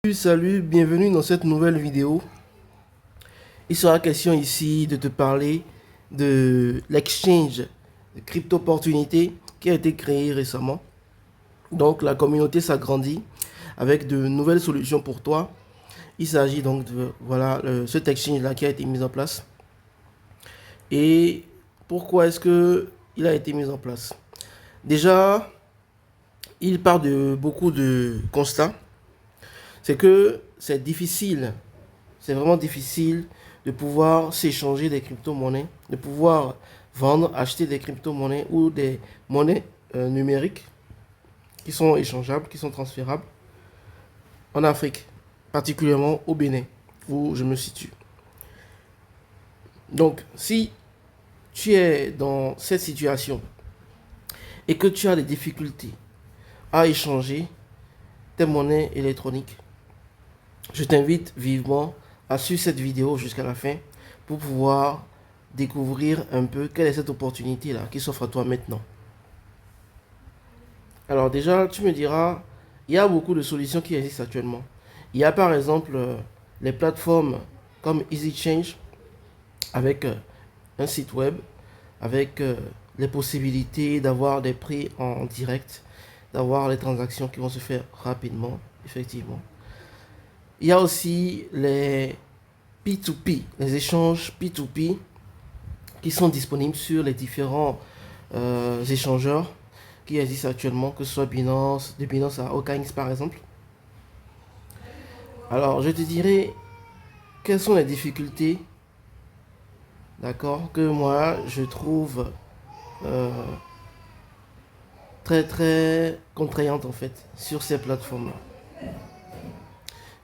Salut, bienvenue dans cette nouvelle vidéo. Il sera question ici de te parler de l'exchange de crypto-opportunités qui a été créé récemment. Donc la communauté s'agrandit avec de nouvelles solutions pour toi. Il s'agit donc de cet exchange là qui a été mis en place. Et pourquoi est-ce que il a été mis en place? Déjà, il part de beaucoup de constats. C'est que c'est difficile, c'est vraiment difficile de pouvoir s'échanger des crypto-monnaies, de pouvoir vendre, acheter des crypto-monnaies ou des monnaies numériques qui sont échangeables, qui sont transférables en Afrique, particulièrement au Bénin, où je me situe. Donc, si tu es dans cette situation et que tu as des difficultés à échanger tes monnaies électroniques, je t'invite vivement à suivre cette vidéo jusqu'à la fin pour pouvoir découvrir un peu quelle est cette opportunité-là qui s'offre à toi maintenant. Alors déjà, tu me diras, il y a beaucoup de solutions qui existent actuellement. Il y a par exemple les plateformes comme EasyChange avec un site web, avec les possibilités d'avoir des prix en direct, d'avoir les transactions qui vont se faire rapidement, effectivement. Il y a aussi les P2P, les échanges P2P qui sont disponibles sur les différents échangeurs qui existent actuellement, que ce soit Binance, de Binance à OKX par exemple. Alors, je te dirai quelles sont les difficultés, d'accord, que moi je trouve très très contraignantes en fait sur ces plateformes-là.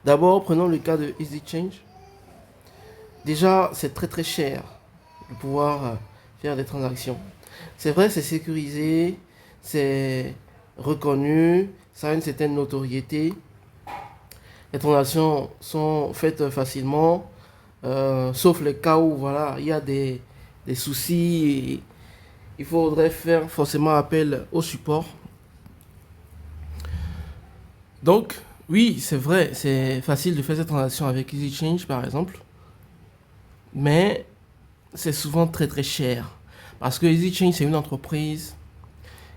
D'abord, prenons le cas de EasyChange. Déjà, c'est très très cher de pouvoir faire des transactions. C'est vrai, c'est sécurisé, c'est reconnu, ça a une certaine notoriété. Les transactions sont faites facilement, sauf les cas où voilà, il y a des soucis. Il faudrait faire forcément appel au support. Donc, oui, c'est vrai, c'est facile de faire cette transaction avec EasyChange par exemple, mais c'est souvent très très cher. Parce que EasyChange, c'est une entreprise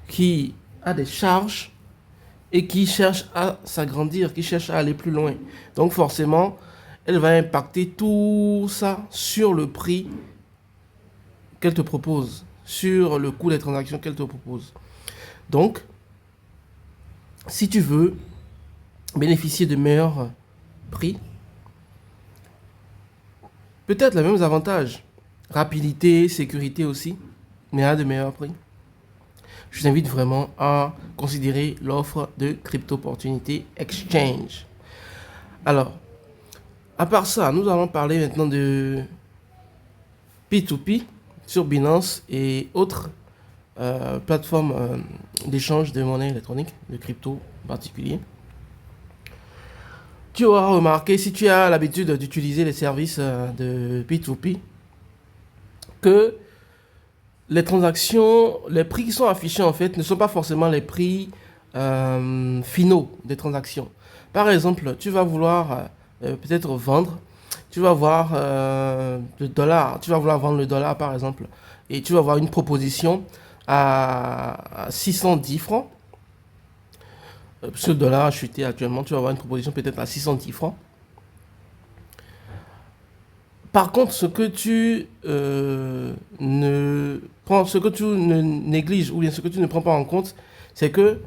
qui a des charges et qui cherche à s'agrandir, qui cherche à aller plus loin. Donc forcément, elle va impacter tout ça sur le prix qu'elle te propose, sur le coût des transactions qu'elle te propose. Donc, si tu veux bénéficier de meilleurs prix, peut-être les mêmes avantages, rapidité, sécurité aussi, mais à de meilleurs prix, je t'invite vraiment à considérer l'offre de Crypto Opportunity Exchange. Alors, à part ça, nous allons parler maintenant de P2P sur Binance et autres plateformes d'échange de monnaie électronique, de crypto en particulier. Tu auras remarqué, si tu as l'habitude d'utiliser les services de P2P, que les transactions, les prix qui sont affichés en fait ne sont pas forcément les prix finaux des transactions. Par exemple, tu vas vouloir peut-être vendre, tu vas voir le dollar, tu vas vouloir vendre le dollar par exemple, et tu vas avoir une proposition à 610 francs. Ce dollar a chuté actuellement, tu vas avoir une proposition peut-être à 610 francs. Par contre, ce que tu ne négliges ou bien ce que tu ne prends pas en compte, c'est que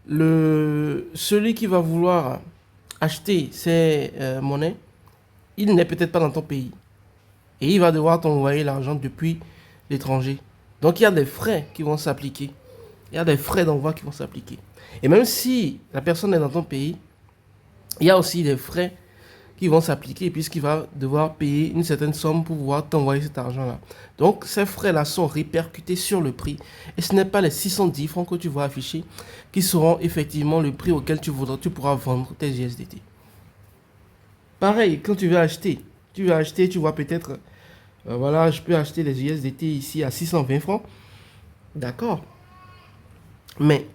celui qui va vouloir acheter ces monnaies, il n'est peut-être pas dans ton pays. Et il va devoir t'envoyer l'argent depuis l'étranger. Donc il y a des frais qui vont s'appliquer. Il y a des frais d'envoi qui vont s'appliquer. Et même si la personne est dans ton pays, il y a aussi des frais qui vont s'appliquer puisqu'il va devoir payer une certaine somme pour pouvoir t'envoyer cet argent-là. Donc ces frais-là sont répercutés sur le prix. Et ce n'est pas les 610 francs que tu vois afficher qui seront effectivement le prix auquel tu pourras vendre tes USDT. Pareil, quand tu vas acheter, tu vois peut-être, voilà, je peux acheter les USDT ici à 620 francs. D'accord. Mais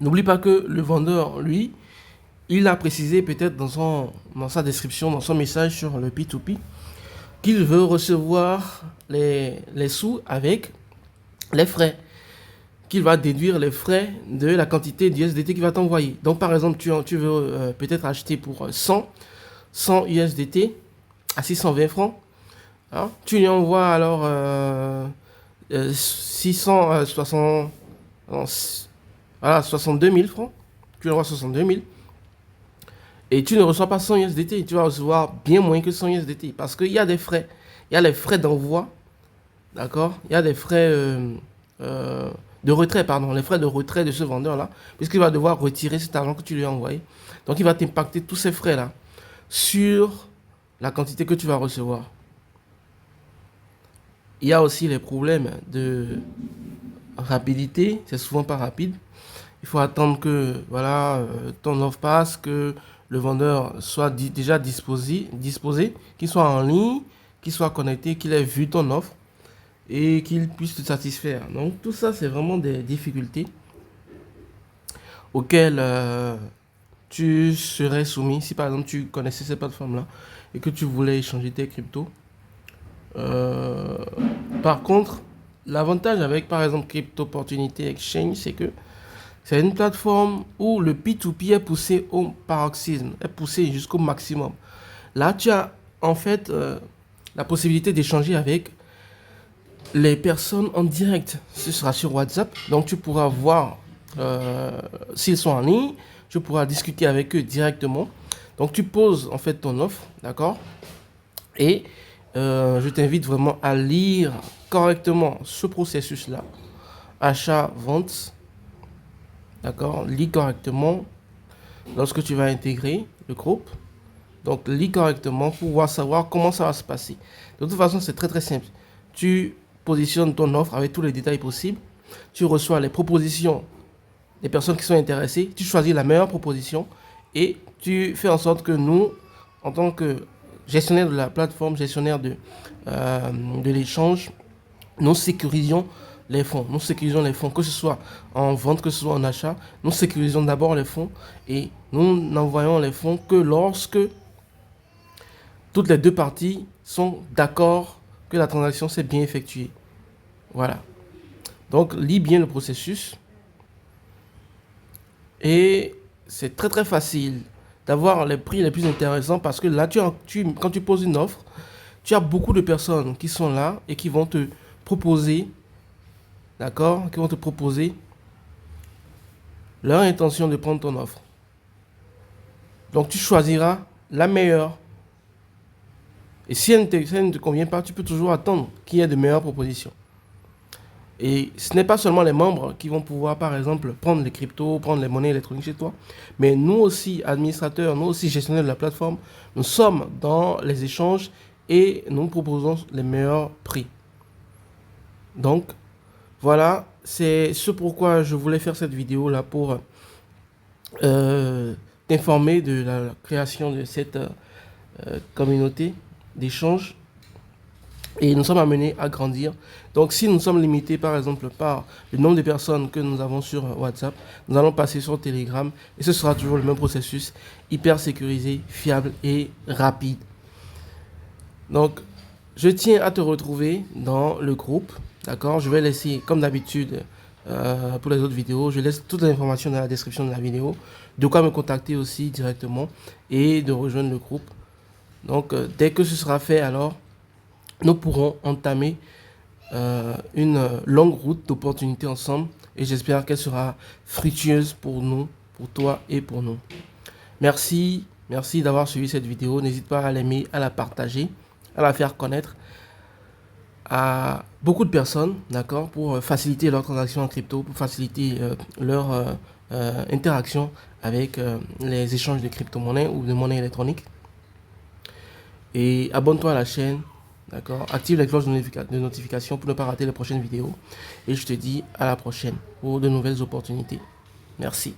n'oublie pas que le vendeur, lui, il a précisé peut-être dans sa description, dans son message sur le P2P, qu'il veut recevoir les sous avec les frais, qu'il va déduire les frais de la quantité d'USDT qu'il va t'envoyer. Donc par exemple, tu veux peut-être acheter pour 100 USDT à 620 francs. Hein? Tu lui envoies alors 660, voilà, 62 000 francs. Tu lui envoies 62 000. Et tu ne reçois pas 100 USDT. Tu vas recevoir bien moins que 100 USDT. Parce qu'il y a des frais. Il y a les frais d'envoi. D'accord? Il y a des frais de retrait, pardon. Les frais de retrait de ce vendeur-là. Puisqu'il va devoir retirer cet argent que tu lui as envoyé. Donc il va t'impacter tous ces frais-là sur la quantité que tu vas recevoir. Il y a aussi les problèmes de rapidité. C'est souvent pas rapide. Il faut attendre que voilà, ton offre passe, que le vendeur soit déjà disposé, qu'il soit en ligne, qu'il soit connecté, qu'il ait vu ton offre et qu'il puisse te satisfaire. Donc tout ça, c'est vraiment des difficultés auxquelles tu serais soumis si par exemple tu connaissais cette plateforme-là et que tu voulais échanger tes cryptos. Par contre, l'avantage avec par exemple Crypto Opportunity Exchange, c'est que c'est une plateforme où le P2P est poussé au paroxysme, est poussé jusqu'au maximum. Là, tu as en fait la possibilité d'échanger avec les personnes en direct. Ce sera sur WhatsApp, donc tu pourras voir s'ils sont en ligne, tu pourras discuter avec eux directement. Donc tu poses en fait ton offre, d'accord? Et je t'invite vraiment à lire correctement ce processus-là. Achat, vente. D'accord, lis correctement lorsque tu vas intégrer le groupe. Donc, lis correctement pour pouvoir savoir comment ça va se passer. De toute façon, c'est très très simple. Tu positionnes ton offre avec tous les détails possibles. Tu reçois les propositions des personnes qui sont intéressées. Tu choisis la meilleure proposition et tu fais en sorte que nous, en tant que gestionnaire de la plateforme, gestionnaire de l'échange, nous sécurisions les fonds. Nous sécurisons les fonds, que ce soit en vente, que ce soit en achat. Nous sécurisons d'abord les fonds et nous n'envoyons les fonds que lorsque toutes les deux parties sont d'accord que la transaction s'est bien effectuée. Voilà. Donc, lis bien le processus. Et c'est très très facile d'avoir les prix les plus intéressants parce que là, quand tu poses une offre, tu as beaucoup de personnes qui sont là et qui vont te proposer, d'accord, qui vont te proposer leur intention de prendre ton offre. Donc, tu choisiras la meilleure. Et si elle ne te convient pas, tu peux toujours attendre qu'il y ait de meilleures propositions. Et ce n'est pas seulement les membres qui vont pouvoir, par exemple, prendre les cryptos, prendre les monnaies électroniques chez toi, mais nous aussi, administrateurs, nous aussi, gestionnaires de la plateforme, nous sommes dans les échanges et nous proposons les meilleurs prix. Donc, voilà, c'est ce pourquoi je voulais faire cette vidéo-là pour t'informer de la création de cette communauté d'échange. Et nous sommes amenés à grandir. Donc, si nous sommes limités, par exemple, par le nombre de personnes que nous avons sur WhatsApp, nous allons passer sur Telegram. Et ce sera toujours le même processus, hyper sécurisé, fiable et rapide. Donc, je tiens à te retrouver dans le groupe. D'accord? Je vais laisser, comme d'habitude, pour les autres vidéos, je laisse toutes les informations dans la description de la vidéo. De quoi me contacter aussi directement et de rejoindre le groupe. Donc, dès que ce sera fait, alors, nous pourrons entamer une longue route d'opportunités ensemble et j'espère qu'elle sera fructueuse pour nous, pour toi et pour nous. Merci d'avoir suivi cette vidéo. N'hésite pas à l'aimer, à la partager, à la faire connaître à beaucoup de personnes, d'accord, pour faciliter leurs transactions en crypto, pour faciliter leur interaction avec les échanges de crypto-monnaies ou de monnaies électroniques. Et abonne-toi à la chaîne. D'accord, active la cloche de notification pour ne pas rater les prochaines vidéos. Et je te dis à la prochaine pour de nouvelles opportunités. Merci.